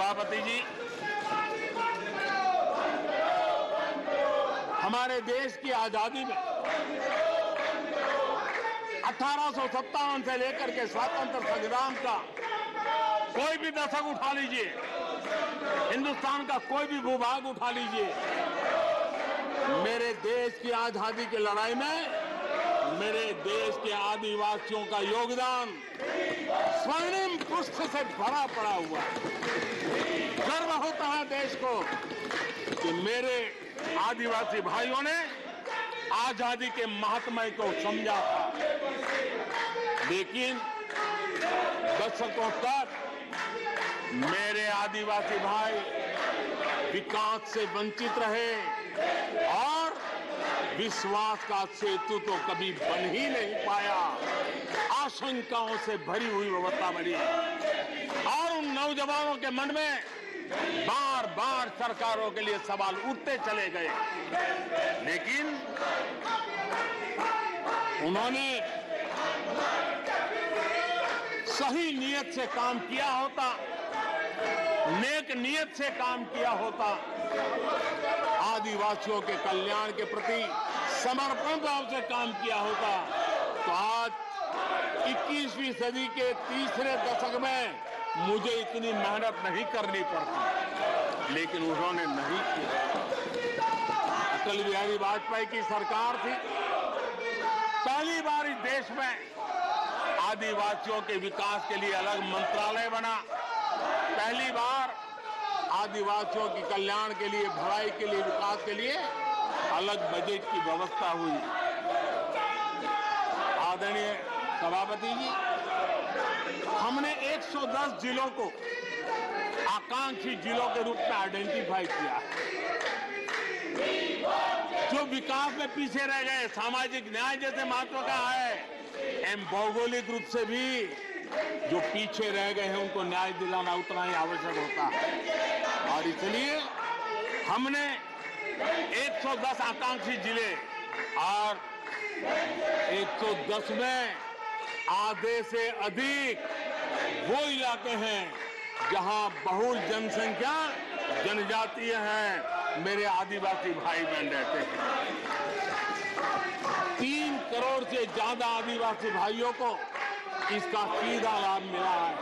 सभापति जी, हमारे देश की आजादी में 1857 से लेकर के स्वतंत्र संग्राम का कोई भी दशक उठा लीजिए, हिंदुस्तान का कोई भी भूभाग उठा लीजिए, मेरे देश की आजादी की लड़ाई में मेरे देश के आदिवासियों का योगदान स्वर्णिम पृष्ठ से भरा पड़ा हुआ है। गर्व होता है देश को कि मेरे आदिवासी भाइयों ने आजादी के महात्म्य को समझा था, लेकिन दशकों तक मेरे आदिवासी भाई विकास से वंचित रहे और विश्वास का सेतु तो कभी बन ही नहीं पाया। आशंकाओं से भरी हुई व्यवस्था बनी और उन नौजवानों के मन में बार बार सरकारों के लिए सवाल उठते चले गए, लेकिन उन्होंने सही नीयत से काम किया होता, नेक नीयत से काम किया होता, आदिवासियों के कल्याण के प्रति समर्पण भाव से काम किया होता, तो आज 21वीं सदी के तीसरे दशक में मुझे इतनी मेहनत नहीं करनी पड़ती, लेकिन उन्होंने नहीं किया। अटल बिहारी वाजपेयी की सरकार थी, पहली बार इस देश में आदिवासियों के विकास के लिए अलग मंत्रालय बना, पहली बार आदिवासियों के कल्याण के लिए, भलाई के लिए, विकास के लिए अलग बजट की व्यवस्था हुई। आदरणीय सभापति जी, हमने 110 जिलों को आकांक्षी जिलों के रूप में आइडेंटिफाई किया, जो विकास में पीछे रह गए, सामाजिक न्याय जैसे महत्व का है, एवं भौगोलिक रूप से भी जो पीछे रह गए हैं उनको न्याय दिलाना उतना ही आवश्यक होता है। और इसलिए हमने 110 आकांक्षी जिले और 110 में आधे से अधिक वो इलाके हैं जहां बहुल जनसंख्या जनजातीय है, मेरे आदिवासी भाई बहन रहते हैं। 3 करोड़ से ज्यादा आदिवासी भाइयों को इसका सीधा लाभ मिला है,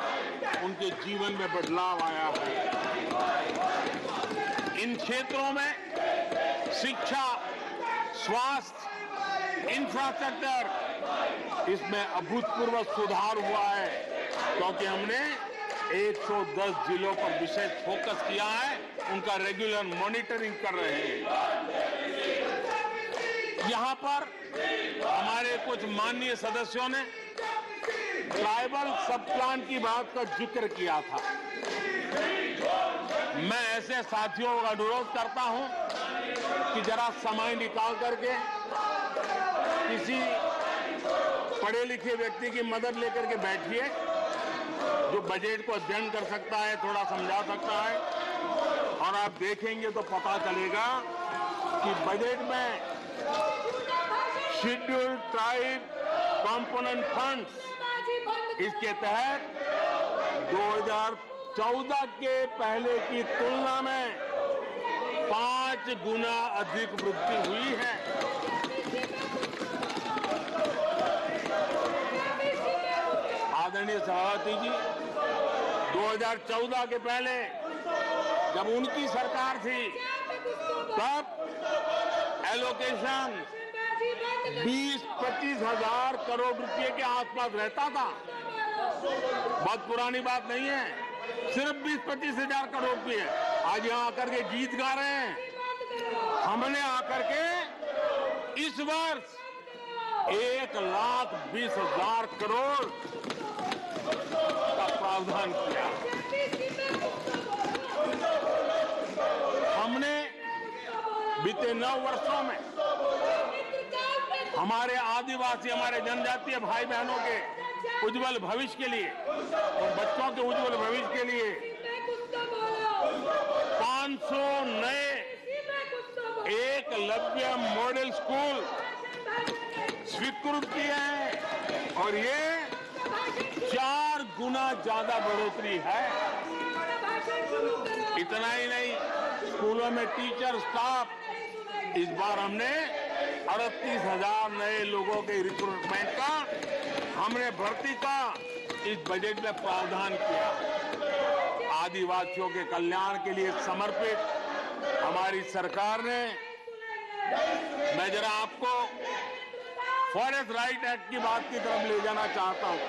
उनके जीवन में बदलाव आया है। इन क्षेत्रों में शिक्षा, स्वास्थ्य, इंफ्रास्ट्रक्चर, इसमें अभूतपूर्व सुधार हुआ है, क्योंकि हमने 110 जिलों पर विशेष फोकस किया है, उनका रेगुलर मॉनिटरिंग कर रहे हैं। यहां पर हमारे कुछ माननीय सदस्यों ने ट्राइबल सब प्लान की बात का जिक्र किया था। मैं ऐसे साथियों का अनुरोध करता हूं कि जरा समय निकाल करके किसी पढ़े लिखे व्यक्ति की मदद लेकर के बैठिए, जो बजट को अध्ययन कर सकता है, थोड़ा समझा सकता है, और आप देखेंगे तो पता चलेगा कि बजट में शेड्यूल्ड ट्राइब कंपोनेंट फंड्स, इसके तहत 2014 के पहले की तुलना में 5 गुना अधिक वृद्धि हुई है। आदरणीय सभापति जी, 2014 के पहले जब उनकी सरकार थी, तब एलोकेशन 20-25 हजार करोड़ रुपए के आसपास रहता था। बहुत पुरानी बात नहीं है, सिर्फ 20-25 हजार करोड़ रुपए। आज यहाँ आकर के गीत गा रहे हैं। हमने आकर के इस वर्ष 1,20,000 करोड़ का प्रावधान किया। हमने बीते 9 वर्षों में हमारे आदिवासी, हमारे जनजातीय भाई बहनों के उज्जवल भविष्य के लिए और बच्चों के उज्जवल भविष्य के लिए 500 नए एकलव्य मॉडल स्कूल स्वीकृत किए हैं, और ये 4 गुना ज्यादा बढ़ोतरी है। इतना ही नहीं, स्कूलों में टीचर, स्टाफ, इस बार हमने 38,000 नए लोगों के रिक्रूटमेंट का, हमने भर्ती का इस बजट में प्रावधान किया। आदिवासियों के कल्याण के लिए समर्पित हमारी सरकार ने, मैं जरा आपको फॉरेस्ट राइट एक्ट की बात की तरफ ले जाना चाहता हूं।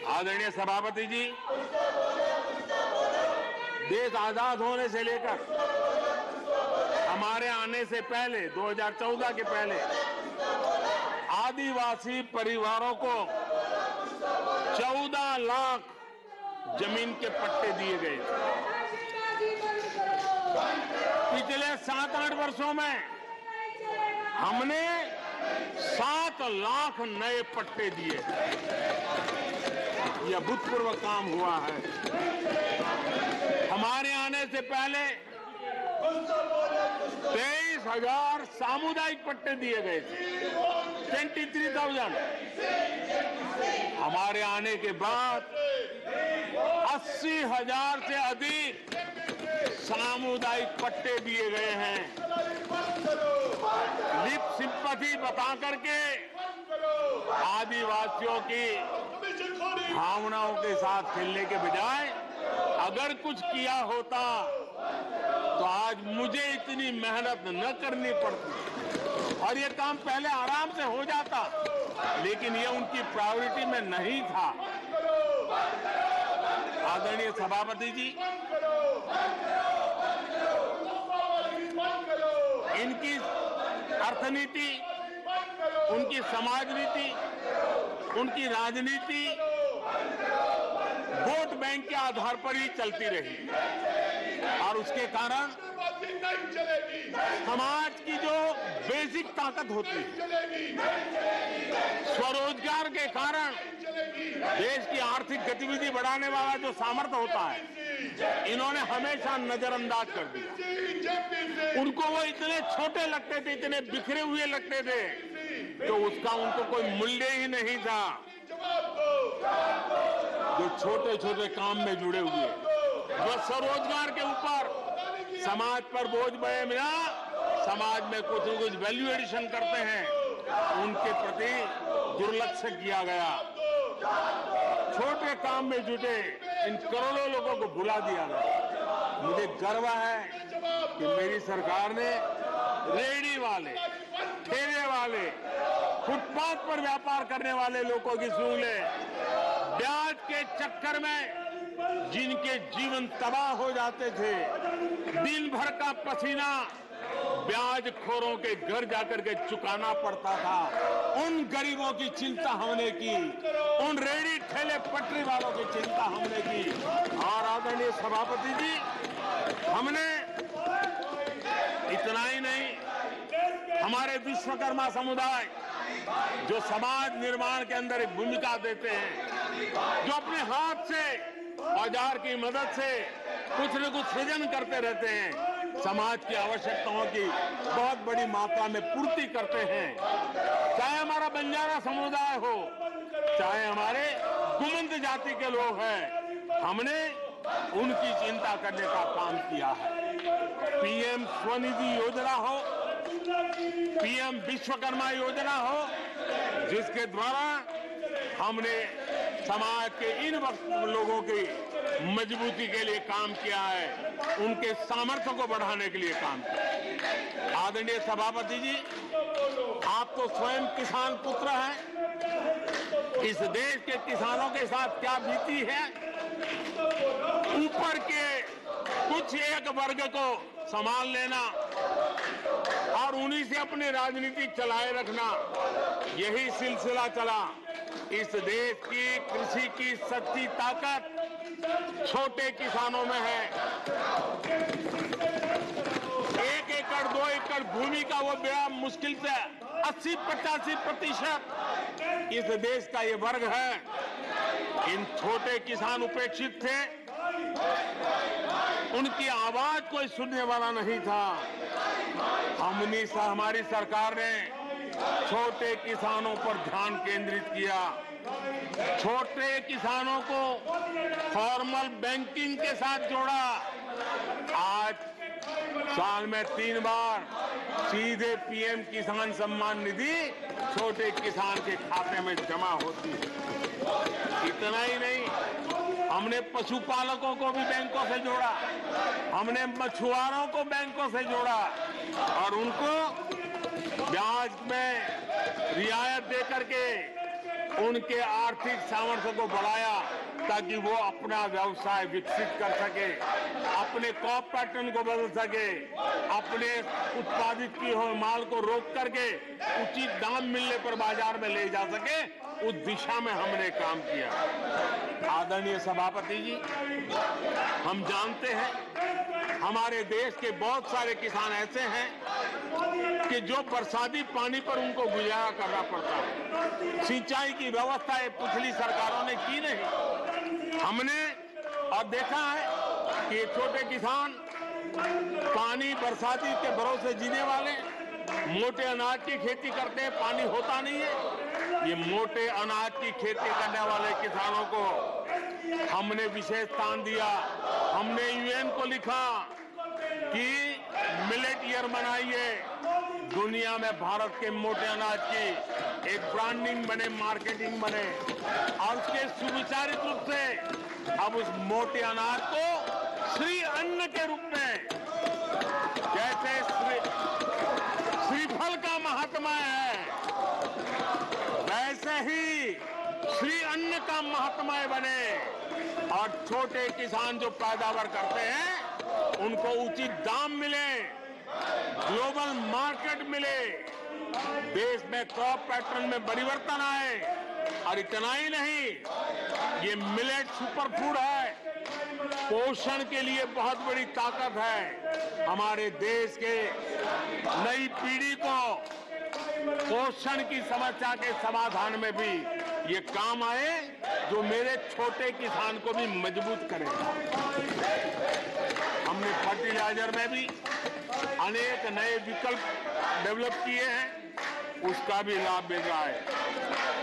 आदरणीय सभापति जी, देश आजाद होने से लेकर हमारे आने से पहले 2014 के पहले आदिवासी परिवारों को 14 लाख जमीन के पट्टे दिए गए। पिछले 7-8 वर्षों में हमने 7 लाख नए पट्टे दिए। यह अभूतपूर्व काम हुआ है। हमारे आने से पहले 23,000 सामुदायिक पट्टे दिए गए थे, 23,000। हमारे आने के बाद 80,000 से अधिक सामुदायिक पट्टे दिए गए हैं। लिप सिंपैथी बता करके आदिवासियों की भावनाओं के साथ खेलने के बजाय अगर कुछ किया होता तो आज मुझे इतनी मेहनत न करनी पड़ती और ये काम पहले आराम से हो जाता, लेकिन ये उनकी प्रायोरिटी में नहीं था। आदरणीय सभापति जी, इनकी अर्थनीति, उनकी समाज नीति, उनकी राजनीति वोट बैंक के आधार पर ही चलती रही और उसके कारण समाज की जो बेसिक ताकत होती है, स्वरोजगार के कारण देश की आर्थिक गतिविधि बढ़ाने वाला जो सामर्थ्य होता है, इन्होंने हमेशा नजरअंदाज कर दिया। उनको वो इतने छोटे लगते थे, इतने बिखरे हुए लगते थे, तो उसका उनको कोई मूल्य ही नहीं था। जो छोटे छोटे काम में जुड़े हुए, जो स्वरोजगार के ऊपर समाज पर बोझ बने बिना समाज में कुछ न कुछ वैल्यू एडिशन करते हैं, उनके प्रति दुर्लक्ष्य किया गया। छोटे काम में जुटे इन करोड़ों लोगों को भुला दिया गया। मुझे गर्व है कि मेरी सरकार ने रेहड़ी वाले, ठेले वाले, फुटपाथ पर व्यापार करने वाले लोगों की सुन ले, ब्याज के चक्कर में जिनके जीवन तबाह हो जाते थे, दिन भर का पसीना ब्याज खोरों के घर जाकर के चुकाना पड़ता था, उन गरीबों की चिंता हमने की, उन रेहड़ी ठेले पटरी वालों की चिंता हमने की। और आदरणीय सभापति जी, हमने इतना ही नहीं, हमारे विश्वकर्मा समुदाय जो समाज निर्माण के अंदर एक भूमिका देते हैं, जो अपने हाथ से औजार की मदद से कुछ न कुछ सृजन करते रहते हैं, समाज की आवश्यकताओं की बहुत बड़ी मात्रा में पूर्ति करते हैं। चाहे हमारा बंजारा समुदाय हो, चाहे हमारे गुमंत जाति के लोग हैं, हमने उनकी चिंता करने का काम किया है। पीएम स्वनिधि योजना हो, पीएम विश्वकर्मा योजना हो, जिसके द्वारा हमने समाज के इन लोगों की मजबूती के लिए काम किया है, उनके सामर्थ्य को बढ़ाने के लिए काम किया। आदरणीय सभापति जी, आप तो स्वयं किसान पुत्र हैं। इस देश के किसानों के साथ क्या बीती है, ऊपर के कुछ एक वर्ग को संभाल लेना और उन्हीं से अपनी राजनीति चलाए रखना, यही सिलसिला चला। इस देश की कृषि की सच्ची ताकत छोटे किसानों में है। 1 एकड़ 2 एकड़ भूमि का वो बड़ा मुश्किल से 80-85% इस देश का ये वर्ग है। इन छोटे किसान उपेक्षित थे, उनकी आवाज कोई सुनने वाला नहीं था। हमारी सरकार ने छोटे किसानों पर ध्यान केंद्रित किया। छोटे किसानों को फॉर्मल बैंकिंग के साथ जोड़ा। आज साल में 3 बार सीधे पीएम किसान सम्मान निधि छोटे किसान के खाते में जमा होती है। इतना ही नहीं, हमने पशुपालकों को भी बैंकों से जोड़ा, हमने मछुआरों को बैंकों से जोड़ा और उनको ब्याज में रियायत दे करके उनके आर्थिक सामर्थ्य को बढ़ाया ताकि वो अपना व्यवसाय विकसित कर सके, अपने क्रॉप पैटर्न को बदल सके, अपने उत्पादित किए हुए माल को रोक करके उचित दाम मिलने पर बाजार में ले जा सके। उस दिशा में हमने काम किया। आदरणीय सभापति जी, हम जानते हैं हमारे देश के बहुत सारे किसान ऐसे हैं कि जो बरसाती पानी पर उनको गुजारा करना पड़ता है। सिंचाई की व्यवस्था ये पिछली सरकारों ने की नहीं। हमने और देखा है कि छोटे किसान पानी बरसाती के भरोसे जीने वाले मोटे अनाज की खेती करते हैं, पानी होता नहीं है। ये मोटे अनाज की खेती करने वाले किसानों को हमने विशेष स्थान दिया। हमने यूएन को लिखा कि मिलेट ईयर मनाइए, दुनिया में भारत के मोटे अनाज की एक ब्रांडिंग बने, मार्केटिंग बने और उसके सुविचारित रूप से अब उस मोटे अनाज को श्री अन्न के रूप में, जैसे श्रीफल का महात्मा है वैसे ही श्री अन्न का महात्मा बने और छोटे किसान जो पैदावार करते हैं उनको उचित दाम मिले, ग्लोबल मार्केट मिले, देश में क्रॉप पैटर्न में परिवर्तन आए। और इतना ही नहीं, ये मिलेट सुपर फूड है, पोषण के लिए बहुत बड़ी ताकत है। हमारे देश के नई पीढ़ी को पोषण की समस्या के समाधान में भी ये काम आए, जो मेरे छोटे किसान को भी मजबूत करेगा। हमने फर्टिलाइजर में भी अनेक नए विकल्प डेवलप किए हैं, उसका भी लाभ मिल रहा है।